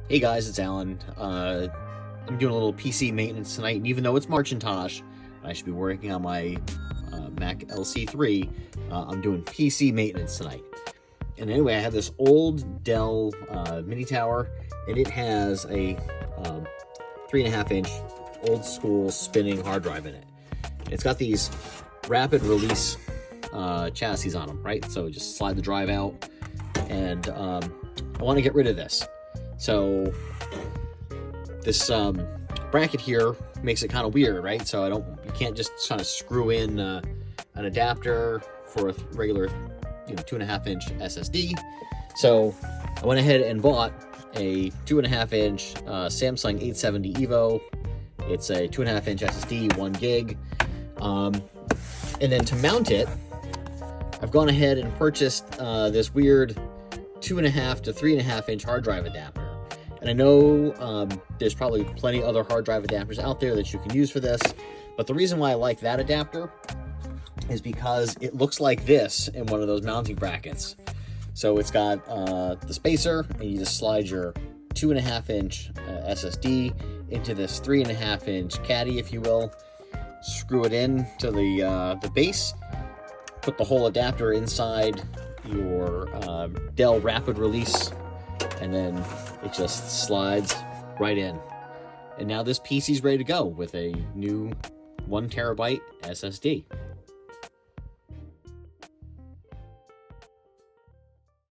Hey guys, it's Alan. I'm doing a little PC maintenance tonight, and even though it's Marcintosh, I should be working on my Mac LC3. I'm doing PC maintenance tonight. And anyway, I have this old Dell mini tower, and it has a 3.5-inch old school spinning hard drive in it. It's got these rapid release chassis on them, right? So just slide the drive out, and I want to get rid of this. So this bracket here makes it kind of weird, right? So you can't just kind of screw in an adapter for a regular, 2.5-inch SSD. So I went ahead and bought a 2.5-inch Samsung 870 EVO. It's a 2.5-inch SSD, 1 gig. And then to mount it, I've gone ahead and purchased this weird 2.5 to 3.5-inch hard drive adapter. And I know there's probably plenty of other hard drive adapters out there that you can use for this, but the reason why I like that adapter is because it looks like this in one of those mounting brackets. So it's got the spacer, and you just slide your 2.5-inch SSD into this 3.5-inch caddy, if you will. Screw it in to the base, put the whole adapter inside your Dell rapid release, and then it just slides right in. And now this PC's ready to go with a new 1 terabyte SSD.